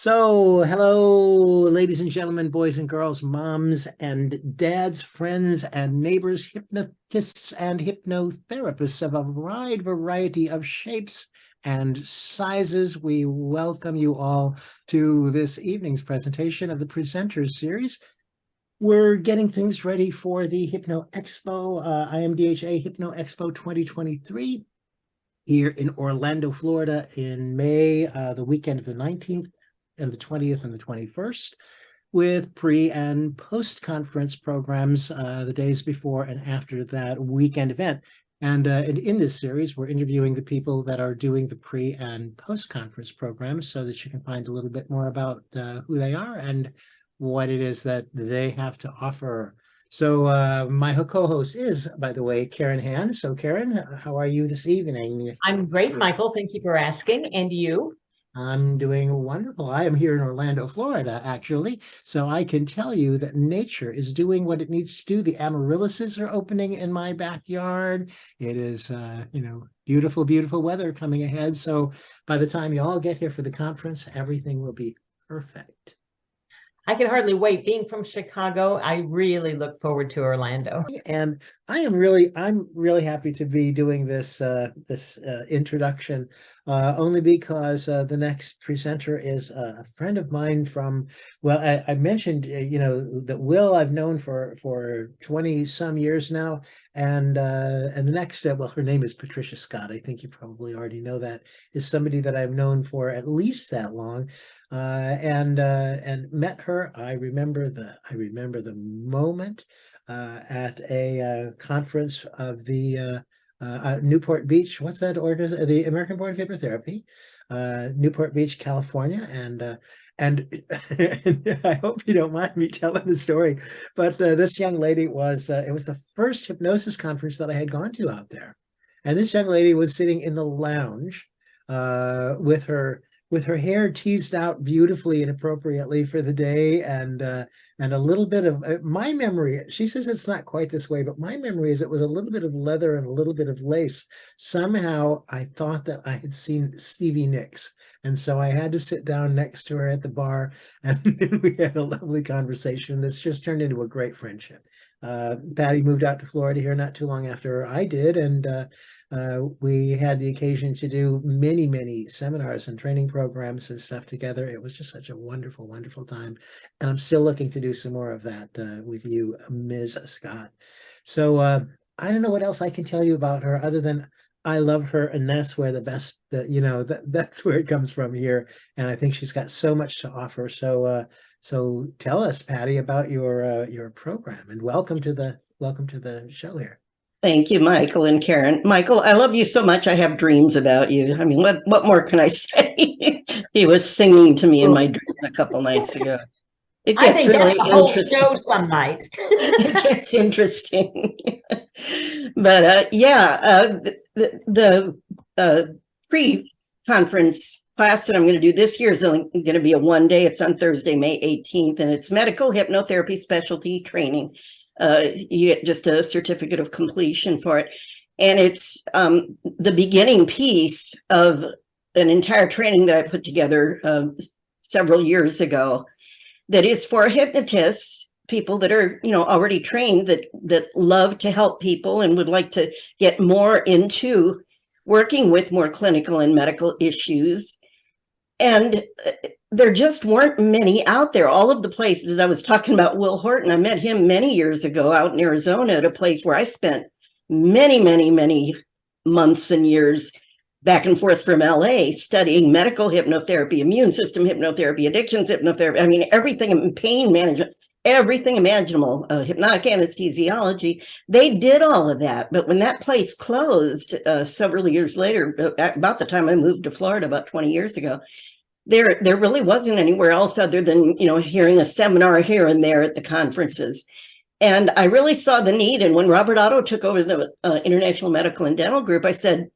Hello, ladies and gentlemen, boys and girls, moms and dads, friends and neighbors, hypnotists and hypnotherapists of a wide variety of shapes and sizes. We welcome you all to this evening's presentation of the Presenters Series. We're getting things ready for the HypnoExpo, IMDHA HypnoExpo 2023 here in Orlando, Florida in May, the weekend of the 19th and the 20th and the 21st, with pre and post conference programs the days before and after that weekend event. And in this series, we're interviewing the people that are doing the pre and post conference programs so that you can find a little bit more about who they are and what it is that they have to offer. So my co-host is, by the way, Karen Hand. So Karen, how are you this evening? I'm great, Michael. Thank you for asking. And you? I'm doing wonderful. I am here in Orlando, Florida, actually. So I can tell you that nature is doing what it needs to do. The amaryllises are opening in my backyard. It is, beautiful, beautiful weather coming ahead. So by the time you all get here for the conference, everything will be perfect. I can hardly wait. Being from Chicago, I really look forward to Orlando. And I'm really happy to be doing this introduction, only because the next presenter is a friend of mine from, well, I mentioned that Will I've known for 20 some years now, and the next well, her name is Patricia Scott. I think you probably already know that, is somebody that I've known for at least that long. And met her. I remember the moment at a conference of the Newport Beach. What's that organization? The American Board of Hypnotherapy, Newport Beach, California. And I hope you don't mind me telling the story, but this young lady was it was the first hypnosis conference that I had gone to out there, and this young lady was sitting in the lounge with her hair teased out beautifully and appropriately for the day, and a little bit of my memory. She says it's not quite this way, but my memory is it was a little bit of leather and a little bit of lace. Somehow I thought that I had seen Stevie Nicks, and so I had to sit down next to her at the bar, and we had a lovely conversation that's just turned into a great friendship. Patty moved out to Florida here not too long after I did, and we had the occasion to do many, many seminars and training programs and stuff together. It was just such a wonderful, wonderful time. And I'm still looking to do some more of that with you, Ms. Scott. So I don't know what else I can tell you about her other than I love her, and that's where that's where it comes from here. And I think she's got so much to offer. So tell us, Patty, about your program, and welcome to the show here. Thank you, Michael and Karen. Michael, I love you so much. I have dreams about you. I mean, what more can I say? He was singing to me in my dream a couple nights ago. It gets really interesting. Show some night. It gets interesting. But the pre-conference class that I'm going to do this year is going to be a one-day. It's on Thursday, May 18th, and it's medical hypnotherapy specialty training. You get just a certificate of completion for it. And it's the beginning piece of an entire training that I put together several years ago that is for hypnotists, people that are, already trained, that love to help people and would like to get more into working with more clinical and medical issues. And there just weren't many out there. All of the places I was talking about, Will Horton, I met him many years ago out in Arizona at a place where I spent many, many, many months and years back and forth from LA studying medical hypnotherapy, immune system hypnotherapy, addictions hypnotherapy. I mean, everything, pain management, everything imaginable, hypnotic anesthesiology. They did all of that. But when that place closed several years later, about the time I moved to Florida about 20 years ago, there really wasn't anywhere else other than, hearing a seminar here and there at the conferences. And I really saw the need. And when Robert Otto took over the International Medical and Dental Group, I said,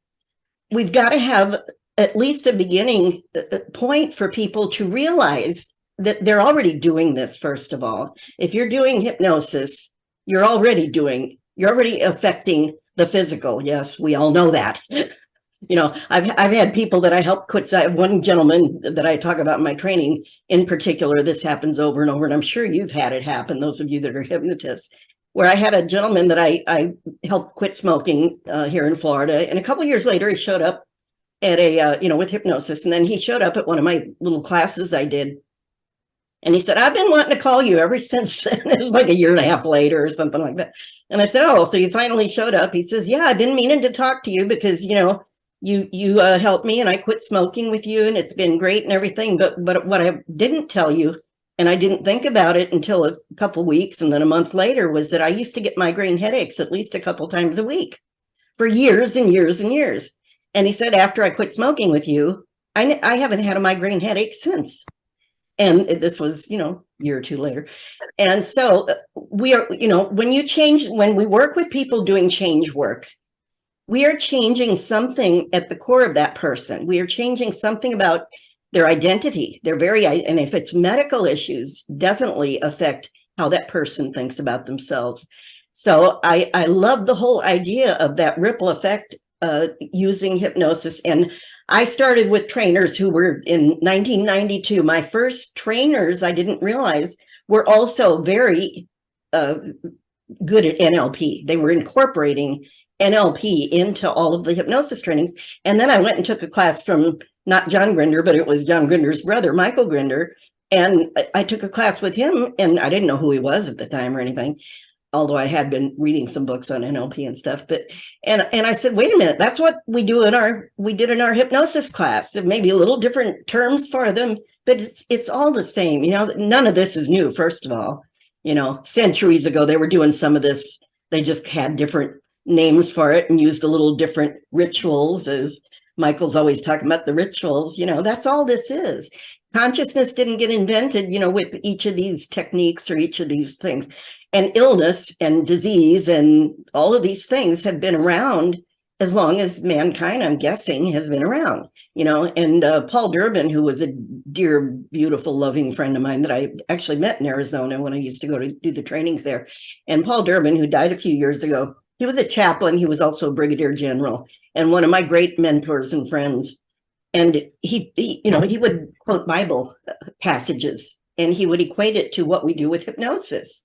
we've got to have at least a beginning point for people to realize that they're already doing this. First of all, if you're doing hypnosis, you're already affecting the physical. Yes, we all know that. You know, I've had people that I help quit. I have one gentleman that I talk about in my training in particular. This happens over and over, and I'm sure you've had it happen, those of you that are hypnotists, where I had a gentleman that I helped quit smoking here in Florida. And a couple of years later, he showed up at a, with hypnosis. And then he showed up at one of my little classes I did. And he said, I've been wanting to call you ever since. It was like a year and a half later or something like that. And I said, oh, so you finally showed up. He says, yeah, I've been meaning to talk to you because, you helped me and I quit smoking with you and it's been great and everything. But what I didn't tell you, and I didn't think about it until a couple of weeks and then a month later, was that I used to get migraine headaches at least a couple times a week for years and years and years. And he said, after I quit smoking with you, I haven't had a migraine headache since. And this was, a year or two later. And so we are, when we work with people doing change work, we are changing something at the core of that person. We are changing something about their identity. And if it's medical issues, definitely affect how that person thinks about themselves. So I love the whole idea of that ripple effect using hypnosis. And I started with trainers who were in 1992. My first trainers, I didn't realize, were also very good at NLP. They were incorporating NLP into all of the hypnosis trainings. And then I went and took a class from not John Grinder, but it was John Grinder's brother, Michael Grinder. And I took a class with him, and I didn't know who he was at the time or anything, although I had been reading some books on NLP and stuff. But and I said, wait a minute, that's what we did in our hypnosis class. It may be a little different terms for them, but it's all the same. None of this is new, first of all. Centuries ago, they were doing some of this. They just had different names for it and used a little different rituals, as Michael's always talking about the rituals. That's all this is. Consciousness didn't get invented, with each of these techniques or each of these things. And illness and disease and all of these things have been around as long as mankind, I'm guessing, has been around, and Paul Durbin, who was a dear, beautiful, loving friend of mine that I actually met in Arizona when I used to go to do the trainings there. And Paul Durbin, who died a few years ago, he was a chaplain. He was also a brigadier general and one of my great mentors and friends. And he would quote Bible passages and he would equate it to what we do with hypnosis.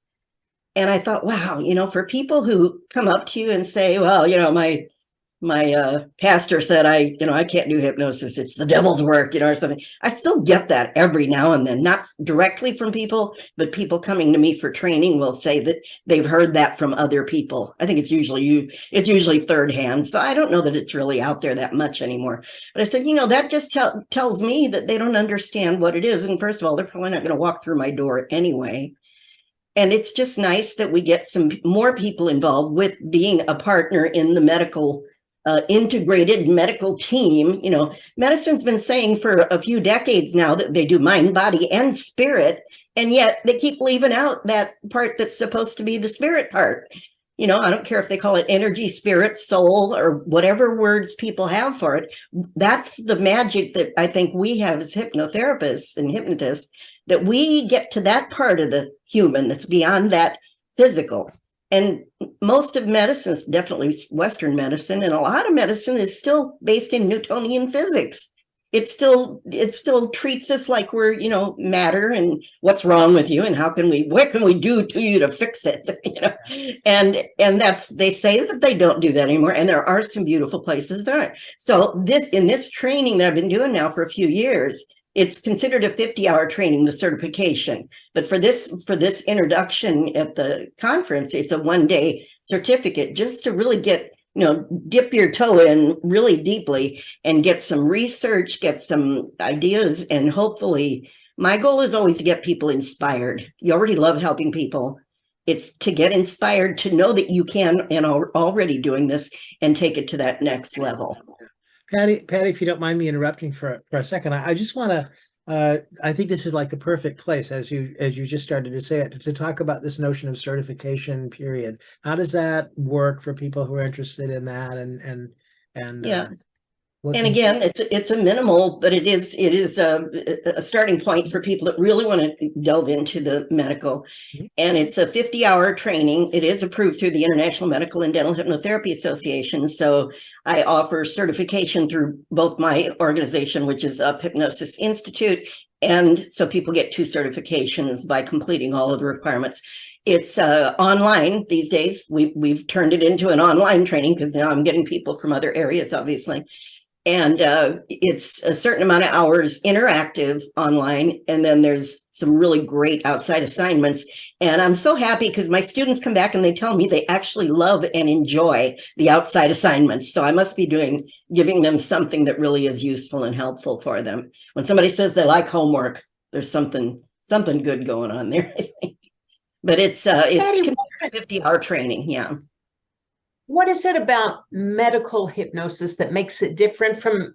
And I thought, wow, for people who come up to you and say, well, my pastor said I can't do hypnosis, it's the devil's work, or something. I still get that every now and then, not directly from people, but people coming to me for training will say that they've heard that from other people. I think it's usually third hand. So I don't know that it's really out there that much anymore. But I said, that just tells me that they don't understand what it is. And first of all, they're probably not going to walk through my door anyway. And it's just nice that we get some more people involved with being a partner in the medical integrated medical team. Medicine's been saying for a few decades now that they do mind, body, and spirit, and yet they keep leaving out that part that's supposed to be the spirit part. I don't care if they call it energy, spirit, soul, or whatever words people have for it. That's the magic that I think we have as hypnotherapists and hypnotists, that we get to that part of the human that's beyond that physical. And most of medicine, definitely Western medicine, and a lot of medicine is still based in Newtonian physics. It still treats us like we're, matter, and what's wrong with you, and what can we do to you to fix it? And they say that they don't do that anymore. And there are some beautiful places that aren't. So in this training that I've been doing now for a few years, it's considered a 50-hour training, the certification. But for this introduction at the conference, it's a one-day certificate just to really get, dip your toe in really deeply and get some research, get some ideas. And hopefully, my goal is always to get people inspired. You already love helping people. It's to get inspired, to know that you can and are already doing this and take it to that next level. Patty, if you don't mind me interrupting for a second, I just want to, I think this is like the perfect place, as you just started to say it, to talk about this notion of certification period. How does that work for people who are interested in that? And Yeah. And again, it's a minimal, but it is a starting point for people that really want to delve into the medical. And it's a 50-hour training. It is approved through the International Medical and Dental Hypnotherapy Association. So I offer certification through both my organization, which is Hypnosis Institute, and so people get 2 certifications by completing all of the requirements. It's online these days. We've turned it into an online training because now I'm getting people from other areas, obviously. And it's a certain amount of hours interactive online. And then there's some really great outside assignments. And I'm so happy because my students come back and they tell me they actually love and enjoy the outside assignments. So I must be giving them something that really is useful and helpful for them. When somebody says they like homework, there's something good going on there, I think. But it's 50-hour training. Yeah. What is it about medical hypnosis that makes it different from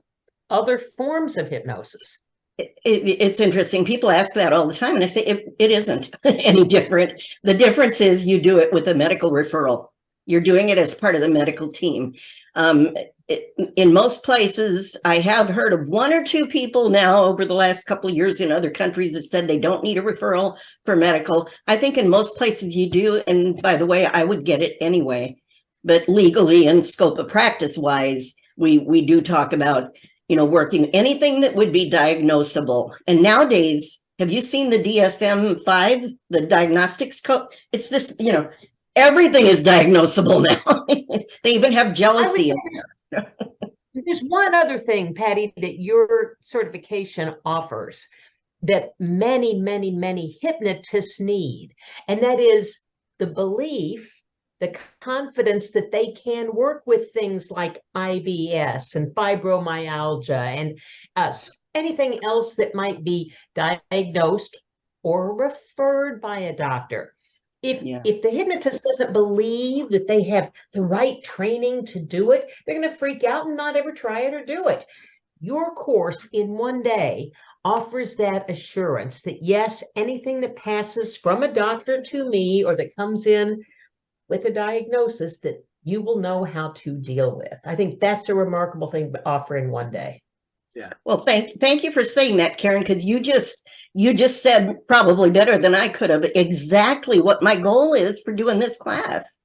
other forms of hypnosis? It's interesting. People ask that all the time, and I say it isn't any different. The difference is you do it with a medical referral. You're doing it as part of the medical team. In most places, I have heard of 1 or 2 people now over the last couple of years in other countries that said they don't need a referral for medical. I think in most places you do, and by the way, I would get it anyway. But legally and scope of practice wise, we do talk about, working anything that would be diagnosable. And nowadays, have you seen the DSM-5, the diagnostics code? It's this, everything is diagnosable now. They even have jealousy. There's one other thing, Patty, that your certification offers that many, many, many hypnotists need. And that is the belief, the confidence that they can work with things like IBS and fibromyalgia and anything else that might be diagnosed or referred by a doctor. If the hypnotist doesn't believe that they have the right training to do it, they're going to freak out and not ever try it or do it. Your course in one day offers that assurance that yes, anything that passes from a doctor to me or that comes in with a diagnosis that you will know how to deal with. I think that's a remarkable thing to offer in one day. Yeah. Well, thank you for saying that, Karen, because you just said probably better than I could have exactly what my goal is for doing this class.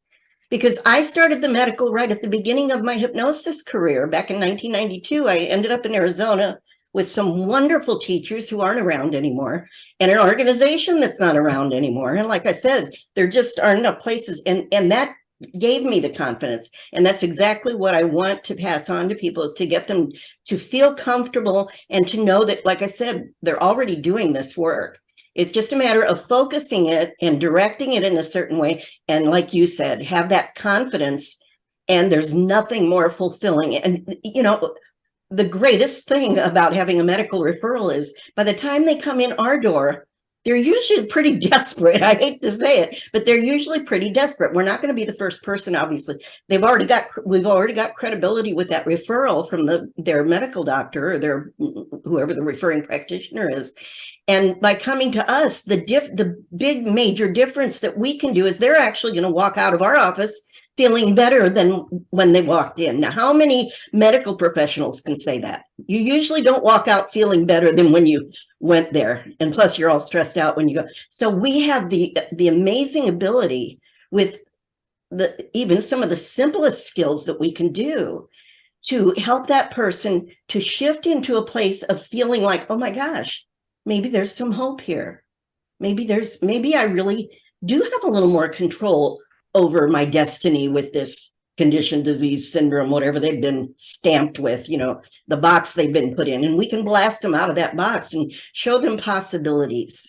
Because I started the medical right at the beginning of my hypnosis career back in 1992. I ended up in Arizona with some wonderful teachers who aren't around anymore and an organization that's not around anymore. And like I said, there just aren't enough places. And that gave me the confidence. And that's exactly what I want to pass on to people, is to get them to feel comfortable and to know that, like I said, they're already doing this work. It's just a matter of focusing it and directing it in a certain way. And like you said, have that confidence. And there's nothing more fulfilling. And, the greatest thing about having a medical referral is by the time they come in our door, they're usually pretty desperate. I hate to say it, but they're usually pretty desperate. We're not going to be the first person, obviously. We've already got credibility with that referral from their medical doctor or whoever the referring practitioner is. And by coming to us, the big major difference that we can do is they're actually going to walk out of our office feeling better than when they walked in. Now, how many medical professionals can say that? You usually don't walk out feeling better than when you went there. And plus, you're all stressed out when you go. So we have the amazing ability with even some of the simplest skills that we can do to help that person to shift into a place of feeling like, oh my gosh, maybe there's some hope here. Maybe I really do have a little more control over my destiny with this condition, disease, syndrome, whatever they've been stamped with, the box they've been put in, and we can blast them out of that box and show them possibilities.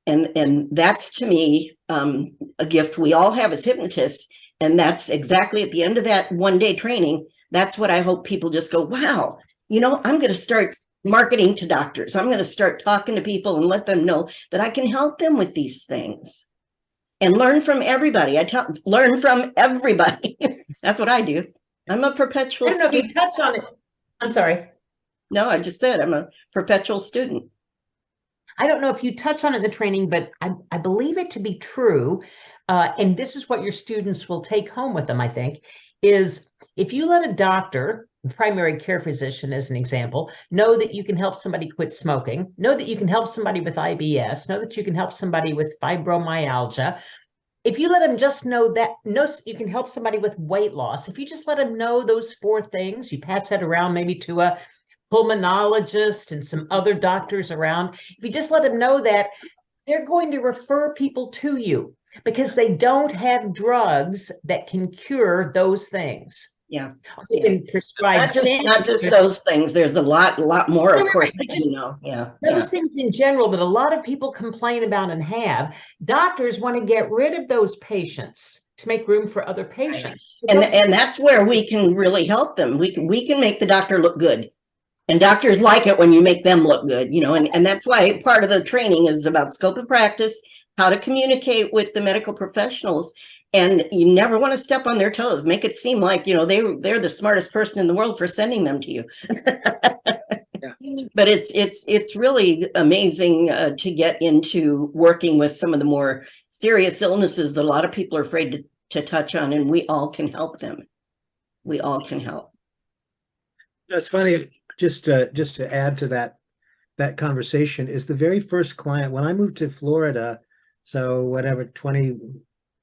And that's, to me, a gift we all have as hypnotists. And that's exactly at the end of that one-day training. That's what I hope people just go, wow, I'm going to start marketing to doctors. I'm going to start talking to people and let them know that I can help them with these things. And learn from everybody. Learn from everybody. That's what I do. I'm a perpetual I don't know student. if you touch on it. I'm sorry. No, I just said I'm a perpetual student. I don't know if you touch on it in the training, but I believe it to be true. And this is what your students will take home with them, I think, is if you let a doctor primary care physician, as an example, know that you can help somebody quit smoking, know that you can help somebody with IBS, know that you can help somebody with fibromyalgia. If you let them just know that, know you can help somebody with weight loss, if you just let them know those 4 things, you pass that around maybe to a pulmonologist and some other doctors around. If you just let them know that, they're going to refer people to you because they don't have drugs that can cure those things. Yeah. They can prescribe Not just those things. There's a lot more, of course, that you know. Yeah. Those things in general that a lot of people complain about and have. Doctors want to get rid of those patients to make room for other patients. Right. And that's where we can really help them. We can make the doctor look good. And doctors like it when you make them look good, you know, and that's why part of the training is about scope of practice, how to communicate with the medical professionals. And you never want to step on their toes, make it seem like, you know, they're the smartest person in the world for sending them to you. Yeah. But it's really amazing to get into working with some of the more serious illnesses that a lot of people are afraid to touch on, and we all can help them. We all can help. It's funny, just to add to that conversation, is the very first client when I moved to Florida, so whatever,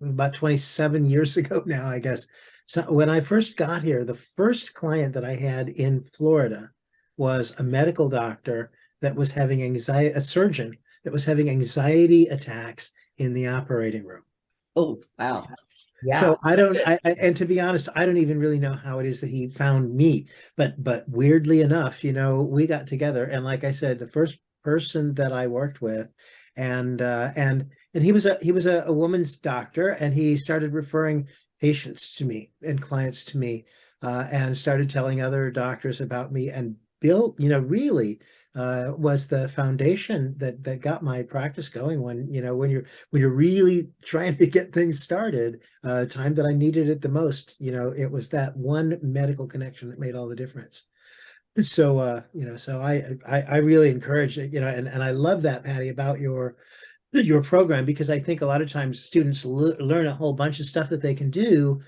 about 27 years ago now, I guess. So when I first got here, the first client that I had in Florida was a medical doctor that was having anxiety, a surgeon that was having anxiety attacks in the operating room. Oh, wow. Yeah. So and to be honest, I don't even really know how it is that he found me, but weirdly enough, you know, we got together, and like I said, the first person that I worked with, and he was a woman's doctor, and he started referring patients to me and clients to me, and started telling other doctors about me, and built, you know, really was the foundation that got my practice going when, you know, when you're really trying to get things started, time that I needed it the most, you know, it was that one medical connection that made all the difference. So you know, so I really encourage it, you know, and I love that, Patty, about your program, because I think a lot of times students learn a whole bunch of stuff that they can do,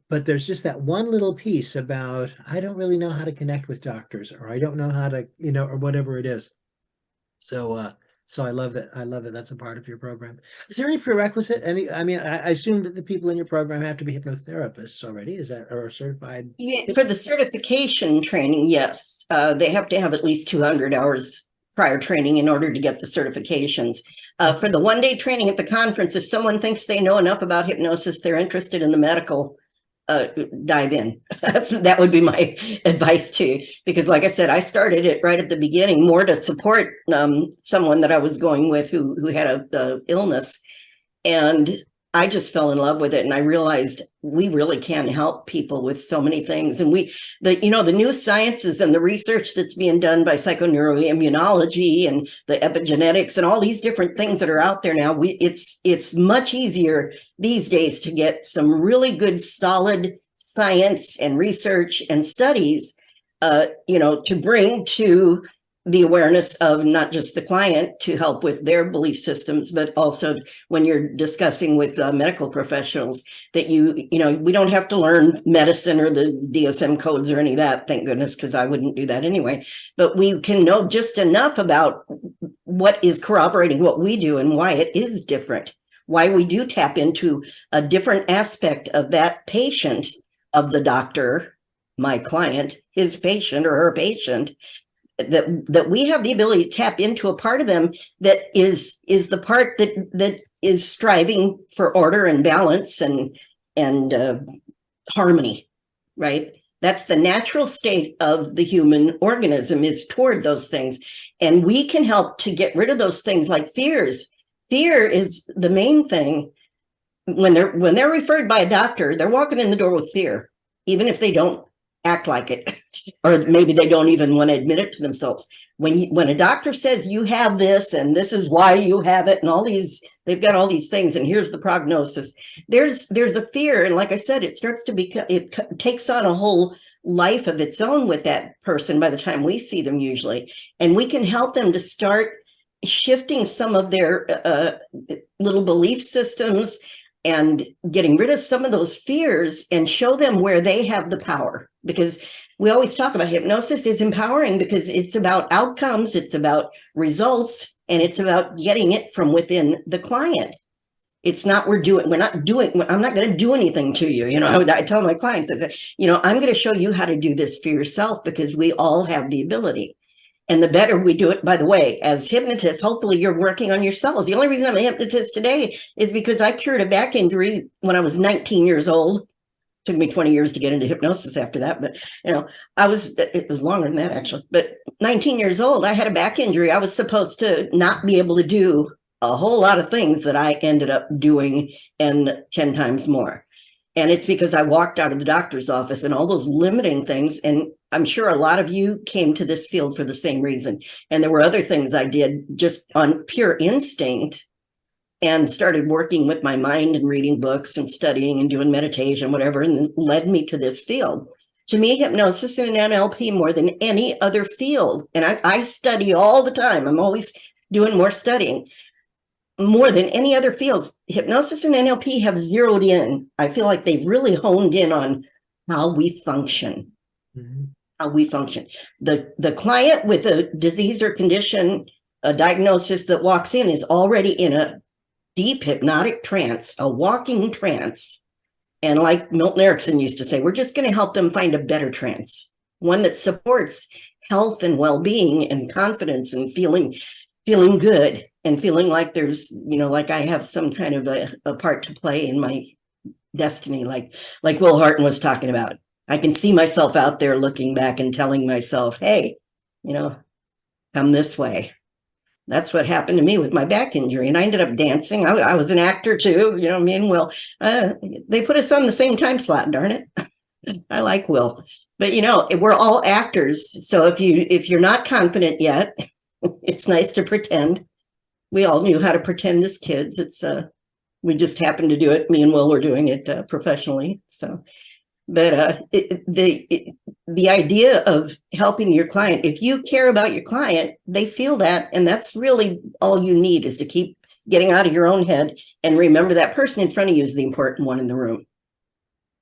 but there's just that one little piece about, I don't really know how to connect with doctors, or I don't know how to, you know, or whatever it is. So so I love that. I love that that's a part of your program. Is there any prerequisite? I mean, I assume that the people in your program have to be hypnotherapists already. Is that, or certified? Yeah, for the certification training, yes. They have to have at least 200 hours prior training in order to get the certifications. For the one-day training at the conference, if someone thinks they know enough about hypnosis, they're interested in the medical, dive in. That would be my advice to you, because like I said, I started it right at the beginning, more to support someone that I was going with who had a illness, and I just fell in love with it, and I realized we really can help people with so many things. And the new sciences and the research that's being done by psychoneuroimmunology and the epigenetics and all these different things that are out there now, it's much easier these days to get some really good, solid science and research and studies, to bring to the awareness of not just the client to help with their belief systems, but also when you're discussing with medical professionals that we don't have to learn medicine or the DSM codes or any of that, thank goodness, because I wouldn't do that anyway. But we can know just enough about what is corroborating what we do and why it is different, why we do tap into a different aspect of that patient, of the doctor, my client, his patient or her patient, that we have the ability to tap into a part of them that is the part that is striving for order and balance and harmony, right? That's the natural state of the human organism, is toward those things. And we can help to get rid of those things like fears. Fear is the main thing. When they're referred by a doctor, they're walking in the door with fear, even if they don't act like it, or maybe they don't even want to admit it to themselves. When a doctor says you have this and this is why you have it, and all these, they've got all these things, and here's the prognosis, there's a fear. And like I said, it starts to become, it takes on a whole life of its own with that person by the time we see them usually. And we can help them to start shifting some of their little belief systems and getting rid of some of those fears and show them where they have the power. Because we always talk about hypnosis is empowering because it's about outcomes, it's about results, and it's about getting it from within the client. It's not I'm not going to do anything to you. I tell my clients, I say, I'm going to show you how to do this for yourself because we all have the ability. And the better we do it, by the way, as hypnotists, hopefully you're working on yourselves. The only reason I'm a hypnotist today is because I cured a back injury when I was 19 years old. Took me 20 years to get into hypnosis after that. But, it was longer than that actually, but 19 years old, I had a back injury. I was supposed to not be able to do a whole lot of things that I ended up doing and 10 times more. And it's because I walked out of the doctor's office and all those limiting things. And I'm sure a lot of you came to this field for the same reason. And there were other things I did just on pure instinct and started working with my mind and reading books and studying and doing meditation, whatever, and then led me to this field. To me, hypnosis and NLP more than any other field. And I study all the time. I'm always doing more studying. More than any other fields, hypnosis and NLP have zeroed in. I feel like they've really honed in on how we function. Mm-hmm. How we function. The client with a disease or condition, a diagnosis that walks in is already in a deep hypnotic trance, a walking trance. And like Milton Erickson used to say, we're just going to help them find a better trance, one that supports health and well-being and confidence and feeling good. And feeling like there's, like I have some kind of a part to play in my destiny, like Will Horton was talking about. I can see myself out there looking back and telling myself, hey, come this way. That's what happened to me with my back injury. And I ended up dancing. I was an actor too, me and Will. They put us on the same time slot, darn it. I like Will. But, we're all actors. So if you're not confident yet, it's nice to pretend. We all knew how to pretend as kids. We just happened to do it. Me and Will were doing it professionally. So, but the idea of helping your client, if you care about your client, they feel that, and that's really all you need is to keep getting out of your own head and remember that person in front of you is the important one in the room,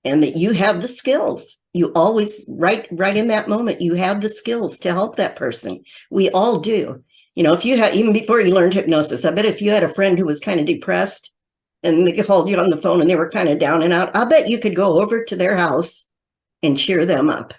and that you have the skills. You always right in that moment, you have the skills to help that person. We all do. If you had, even before you learned hypnosis, I bet if you had a friend who was kind of depressed and they called you on the phone and they were kind of down and out, I bet you could go over to their house and cheer them up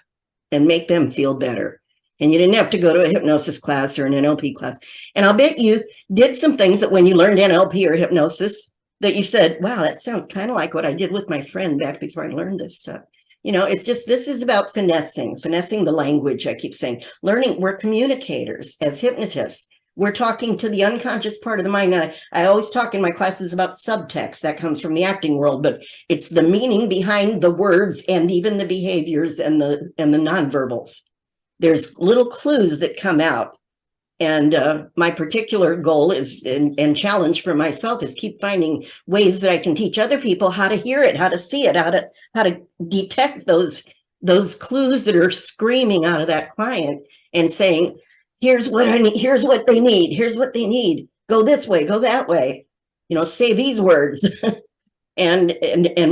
and make them feel better. And you didn't have to go to a hypnosis class or an NLP class. And I'll bet you did some things that when you learned NLP or hypnosis that you said, wow, that sounds kind of like what I did with my friend back before I learned this stuff. It's just, this is about finessing the language. I keep saying, learning, we're communicators as hypnotists. We're talking to the unconscious part of the mind. And I always talk in my classes about subtext that comes from the acting world, but it's the meaning behind the words and even the behaviors and the nonverbals. There's little clues that come out. And my particular goal is, and challenge for myself, is keep finding ways that I can teach other people how to hear it, how to see it, how to detect those clues that are screaming out of that client and saying, here's what I need, here's what they need, go this way, go that way, say these words. and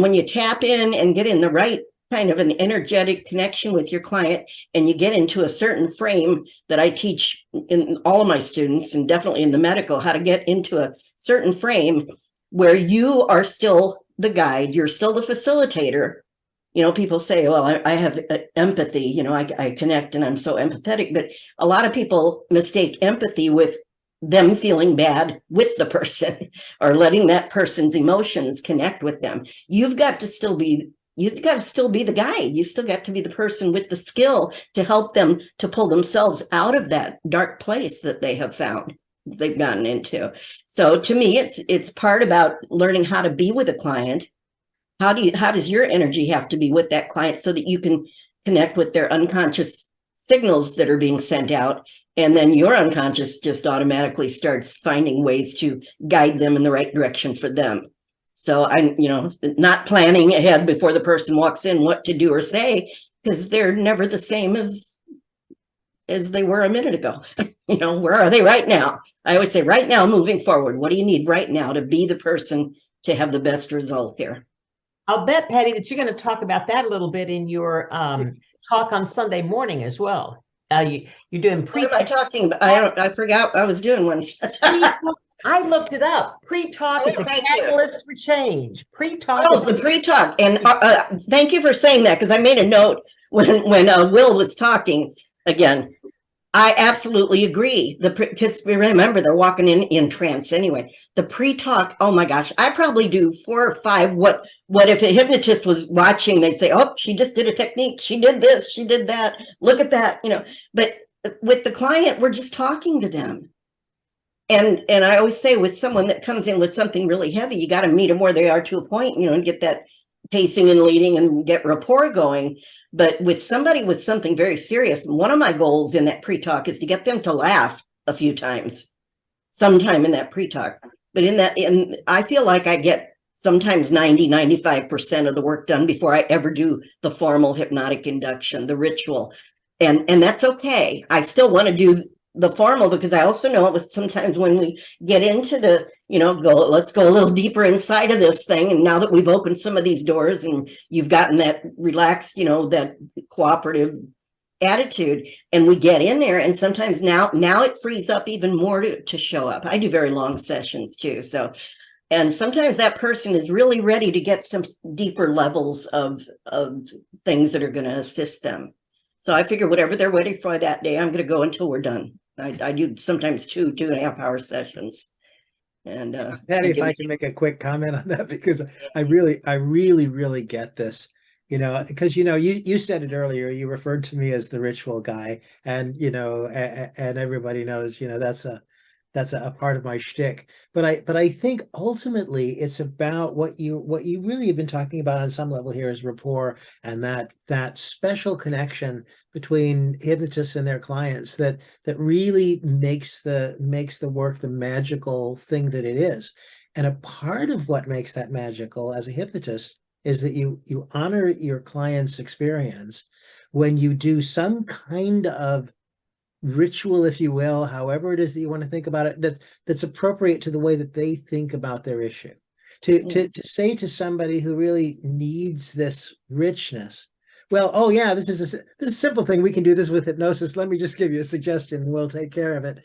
when you tap in and get in the right kind of an energetic connection with your client, and you get into a certain frame that I teach in all of my students, and definitely in the medical, how to get into a certain frame where you are still the guide, you're still the facilitator. People say, well, I have empathy, I connect and I'm so empathetic, but a lot of people mistake empathy with them feeling bad with the person or letting that person's emotions connect with them. You've got to still be the guide. You still got to be the person with the skill to help them to pull themselves out of that dark place that they have found, they've gotten into. So to me, it's part about learning how to be with a client. How does your energy have to be with that client so that you can connect with their unconscious signals that are being sent out, and then your unconscious just automatically starts finding ways to guide them in the right direction for them. So I'm, not planning ahead before the person walks in what to do or say, because they're never the same as they were a minute ago. Where are they right now? I always say, right now, moving forward, what do you need right now to be the person to have the best result here? I'll bet, Patty, that you're going to talk about that a little bit in your talk on Sunday morning as well. You're doing What am I talking about? I forgot I was doing one. I looked it up. Pre-talk is a catalyst for change. Pre-talk. Oh, the pre-talk. And thank you for saying that, because I made a note when Will was talking again. I absolutely agree. Because remember, they're walking in trance anyway. The pre-talk, oh my gosh, I probably do 4 or 5. What if a hypnotist was watching? They'd say, oh, she just did a technique. She did this. She did that. Look at that. But with the client, we're just talking to them. And I always say, with someone that comes in with something really heavy, you got to meet them where they are to a point, and get that pacing and leading and get rapport going. But with somebody with something very serious, one of my goals in that pre-talk is to get them to laugh a few times, sometime in that pre-talk. But I feel like I get sometimes 95% of the work done before I ever do the formal hypnotic induction, the ritual. And that's okay. I still want to do the formal, because I also know sometimes when we get into the, let's go a little deeper inside of this thing. And now that we've opened some of these doors and you've gotten that relaxed, that cooperative attitude, and we get in there, and sometimes now it frees up even more to show up. I do very long sessions too. So, and sometimes that person is really ready to get some deeper levels of things that are going to assist them. So I figure whatever they're waiting for that day, I'm going to go until we're done. I do sometimes 2.5 hour sessions. And Patty, if I can make a quick comment on that, because I really get this, because you said it earlier, you referred to me as the ritual guy, and and everybody knows, that's a part of my shtick. But I think ultimately it's about what you really have been talking about on some level here is rapport, and that special connection between hypnotists and their clients that really makes the work the magical thing that it is. And a part of what makes that magical as a hypnotist is that you honor your client's experience when you do some kind of ritual, if you will, however it is that you want to think about it, that's appropriate to the way that they think about their issue. To say to somebody who really needs this richness, well, oh yeah, this is a simple thing. We can do this with hypnosis. Let me just give you a suggestion and we'll take care of it.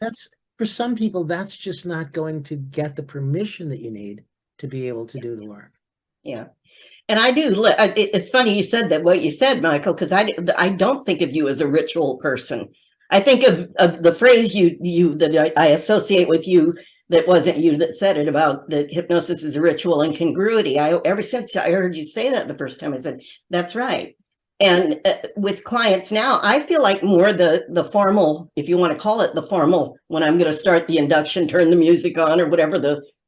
That's, for some people, that's just not going to get the permission that you need to be able to do the work. Yeah. And I do. It's funny you said that, what you said, Michael, because I don't think of you as a ritual person. I think of the phrase that I associate with you, that wasn't you that said it, about that hypnosis is a ritual and congruity. Ever since I heard you say that the first time, I said, that's right. And with clients now, I feel like more the formal, if you want to call it the formal, when I'm going to start the induction, turn the music on, or whatever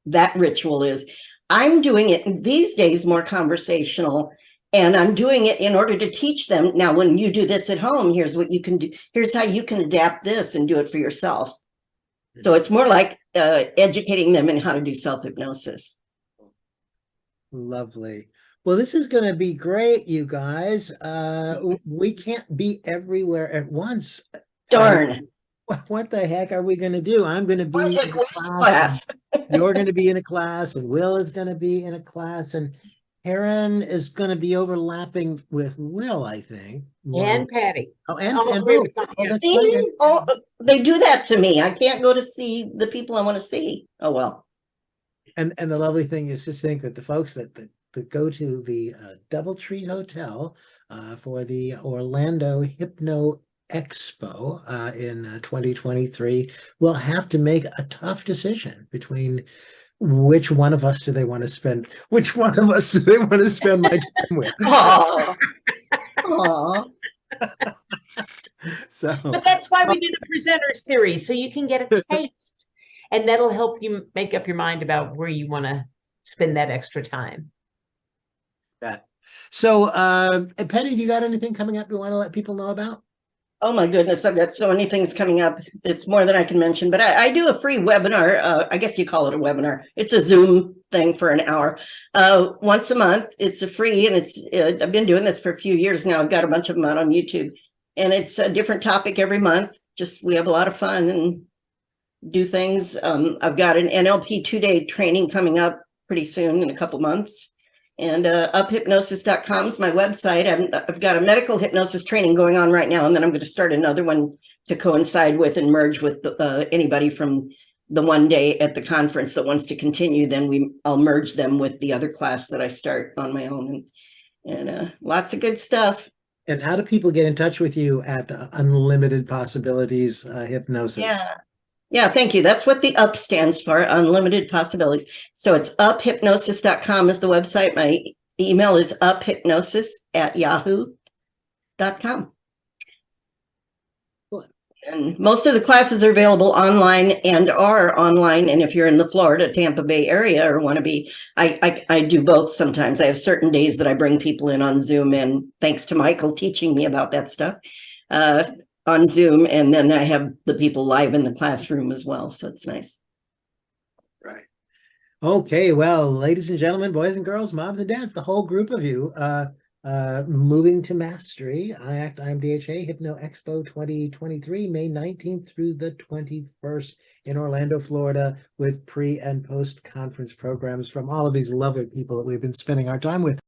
that ritual is. I'm doing it these days more conversational, and I'm doing it in order to teach them. Now, when you do this at home, here's what you can do. Here's how you can adapt this and do it for yourself. So it's more like educating them in how to do self-hypnosis. Lovely. Well, this is going to be great, you guys. We can't be everywhere at once. Darn. What the heck are we going to do? I'm going to be in a class. You're going to be in a class, and Will is going to be in a class, and Karen is going to be overlapping with Will, I think. And Patty. Oh, and both. They do that to me. I can't go to see the people I want to see. Oh, well. And the lovely thing is, just think that the folks that go to the DoubleTree Hotel for the Orlando HypnoExpo in 2023 will have to make a tough decision between which one of us do they want to spend my time with. Aww. Aww. But that's why we do the presenter series, so you can get a taste, and that'll help you make up your mind about where you want to spend that extra time. So Penny, you got anything coming up you want to let people know about? Oh my goodness, I've got so many things coming up. It's more than I can mention, but I do a free webinar. I guess you call it a webinar. It's a Zoom thing for an hour. Once a month. It's a free, and I've been doing this for a few years now. I've got a bunch of them out on YouTube, and it's a different topic every month. Just, we have a lot of fun and do things. I've got an NLP 2-day training coming up pretty soon, in a couple months. And uphypnosis.com is my website. I've got a medical hypnosis training going on right now, and then I'm going to start another one to coincide with and merge with anybody from the one day at the conference that wants to continue. Then I'll merge them with the other class that I start on my own, and lots of good stuff. And how do people get in touch with you at Unlimited Possibilities Hypnosis? Yeah, thank you. That's what the UP stands for, Unlimited Possibilities. So it's uphypnosis.com is the website. My email is uphypnosis@yahoo.com. And most of the classes are available online and are online. And if you're in the Florida, Tampa Bay area or want to be, I do both sometimes. I have certain days that I bring people in on Zoom, and thanks to Michael teaching me about that stuff on Zoom. And then I have the people live in the classroom as well. So it's nice. Right. Okay. Well, ladies and gentlemen, boys and girls, moms and dads, the whole group of you, moving to mastery. IMDHA HypnoExpo 2023, May 19th through the 21st in Orlando, Florida, with pre and post conference programs from all of these lovely people that we've been spending our time with.